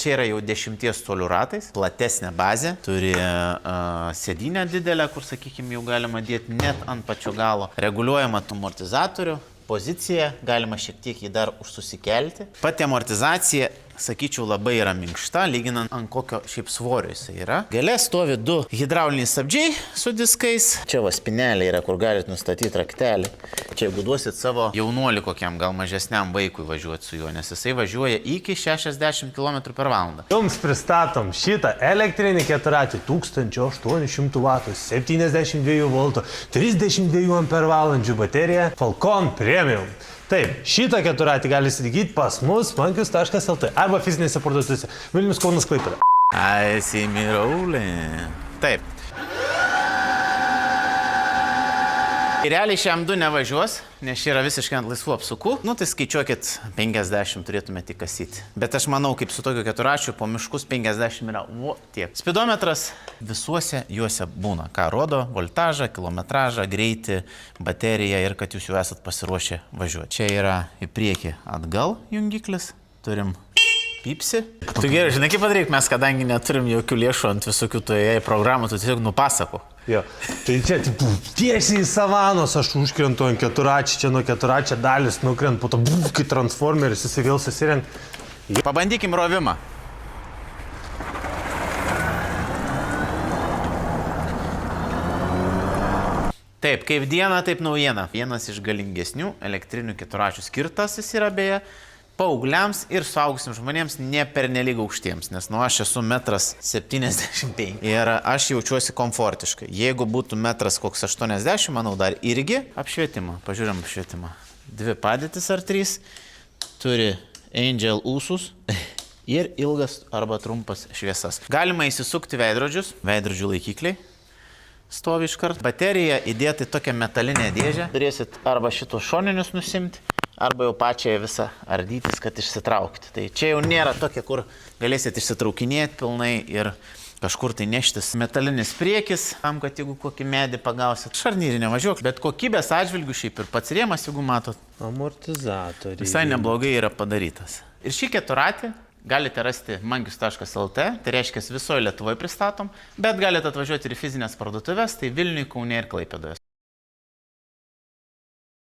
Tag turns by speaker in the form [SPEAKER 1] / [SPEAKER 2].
[SPEAKER 1] Čia yra jau 10 colių ratais, platesnė bazė, turi sėdynę didelę, kur, sakykime, jau galima dėti net ant pačio galo. Reguliuojama amortizatorių, pozicija, galima šiek tiek jį dar užsusikelti. Pati amortizacija, sakyčiau, labai yra minkšta, lyginant ant kokio šiaip svorio jisai yra. Gale stovi 2 hidrauliniai stabdžiai su diskais. Čia va spinelė yra, kur galite nustatyti raktelį. Čia jeigu duosit savo jaunuolį kokiam, gal mažesniam vaikui važiuoti su juo, nes jisai važiuoja iki 60 km/h.
[SPEAKER 2] Jums pristatom šitą elektrinį keturratį 1800 W, 72 V, 32 Ah baterija Falcon Premium. Taip, šitą keturratį gali įsigyti pas mus mankius.lt arba fizinėse parduotuvėse Vilnius, Kaunas, Klaipėda.
[SPEAKER 1] Aisimiraulė. Taip. Realiai šiam 2 nevažiuos, nes čia yra visiškai ant laisvų apsukų. Nu, tai skaičiuokit, 50 turėtumėte įkasyti. Bet aš manau, kaip su tokiu keturračiu, po miškus 50 yra tiek. Spidometras visuose juose būna. Ką rodo? Voltažą, kilometražą, greitį, bateriją ir kad jūs jau esat pasiruošę važiuoti. Čia yra į priekį atgal jungiklis. Turim pypsi. Tu gerai, žinai, kaip padaryk, mes kadangi neturim jokių lėšų ant visokių toje programų, tu tiesiog nupasako.
[SPEAKER 2] Jo, tai čia tiesiai į savanos aš užkrentu ant keturračio, čia nuo keturračio dalis nukrent, po to kai transformeris jisai vėl susirenk.
[SPEAKER 1] Pabandykim rovimą. Taip, kaip diena, taip naujiena. Vienas iš galingesnių elektrinių keturračių skirtas jis yra beje paaugliams ir suaugusiams žmonėms ne pernelyg aukštiems, nes aš esu 1,75 m ir aš jaučiuosi komfortiškai. Jeigu būtų 1,80 m, manau, dar irgi apšvietimą. Pažiūrėm apšvietimą. 2 padėtis ar 3. Turi Angel ūsus ir ilgas arba trumpas šviesas. Galima įsisukti veidrodžius, veidrodžių laikikliai. Stovi iškart. Bateriją įdėti tokią metalinę dėžę. Turėsit arba šitos šoninius nusimti, arba jau pačią visą ardytis, kad išsitraukti. Tai čia jau nėra tokia, kur galėsit išsitraukinėti pilnai ir kažkur tai neštis. Metalinis priekis, tam, kad jeigu kokį medį pagausit. Šarnyrinė važiuok, bet kokybės atžvilgių šiaip ir pats rėmas, jeigu matot.
[SPEAKER 2] Amortizatoriai.
[SPEAKER 1] Visai neblogai yra padarytas. Ir šį keturratį galite rasti mankius.lt, tai reiškia visoje Lietuvoje pristatom, bet galite atvažiuoti ir fizinės parduotuvės, tai Vilniuje, Kaune ir Klaipėdoje.